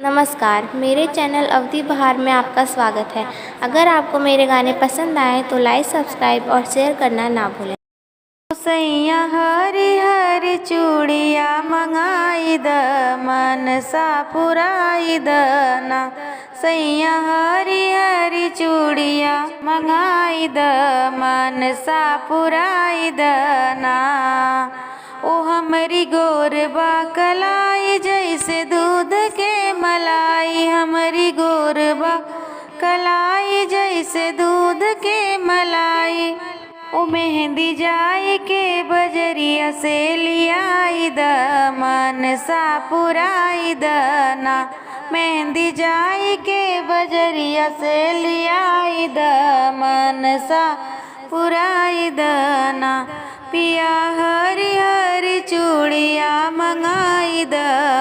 नमस्कार, मेरे चैनल अवधि बहार में आपका स्वागत है। अगर आपको मेरे गाने पसंद आए तो लाइक, सब्सक्राइब और शेयर करना ना भूलें। सैया हरी हरी चूड़िया मंगाई द मनसा पुराई द ना। सैया हरी हरी चूड़िया मंगाई द मनसा पुराई द ना। ओ हमरी गोरबा कलाई जैसे दूध के मलाई, हमरी गोरबा कलाई जैसे दूध के मलाई। ओ मेहंदी जाई के बजरिया से लियाई द मनसा पुराई द ना। मेहंदी जाई के बजरिया से लियाई द मनसा पुराई द ना। पिया हरी हरी चूड़िया मंगाई द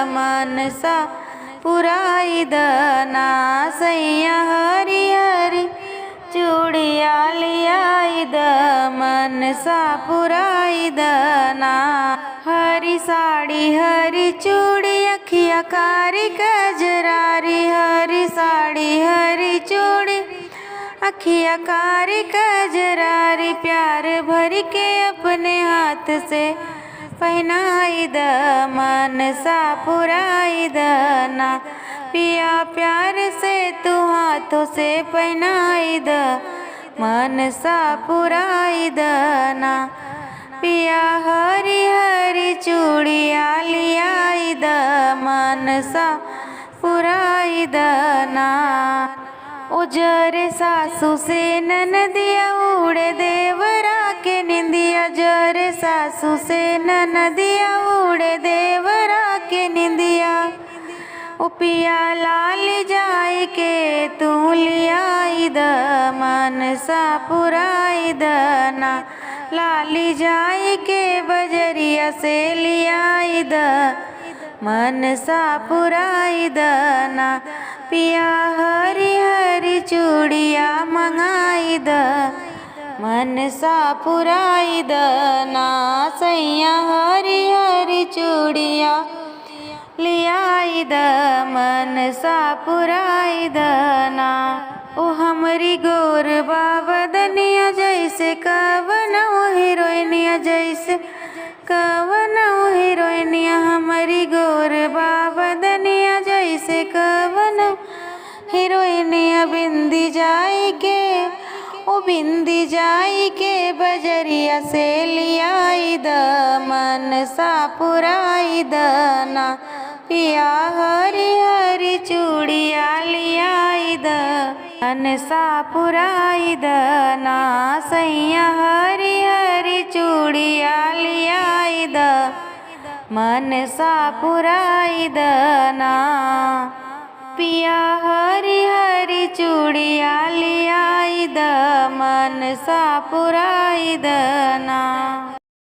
मनसा पुराई द ना। सैया हरी हरी चूड़िया लियाई द मनसा पुराई द ना। हरी साड़ी हरी चूड़ी अखिया कारी कजरारी, हरी साड़ी हरी चूड़ी अखिया कारी कजरारी। प्यार भर के अपने हाथ से पहनाई द मनसा पुराई द ना। पिया प्यार से तू हाथों से पहनाई द मनसा पुराई द ना। पिया हरी हरी चूड़िया लियाई द मनसा पुराई द ना। उजरे सासू से ननदिया उड़े देवरा के निंदिया, जरे सासू से ननदिया उड़े देवरा के निंदिया। ओ पिया लाल जाई के तू लियाई द मनसा पुराई द ना। लाली जाई के बजरिया से लियाई द मनसा पुराई द ना। पिया हरी हरी चूड़िया मंगाई द मनसा पुराई द ना। सैया हरी हरी चूड़िया लियाई द मनसा पुराई द ना। ओ हमरी गोरबा बदनिया जैसे कवनो हीरोइनिया, जैसे कवनो हीरोइनिया। हमरी गोरबा बदनिया जैसे कवनो हीरोइनिया। बिंदी जाई के ओ बिंदी जाई के बजरिया से लियाई द मनसा पुराई द ना। पिया हरी हरी चूड़िया लियाई द मनसा पुराई द ना। सैया हरी हरी चूड़िया लियाई द मनसा पुराई द ना। पिया हरी हरी चूड़िया लियाई द मनसा पुराई द ना।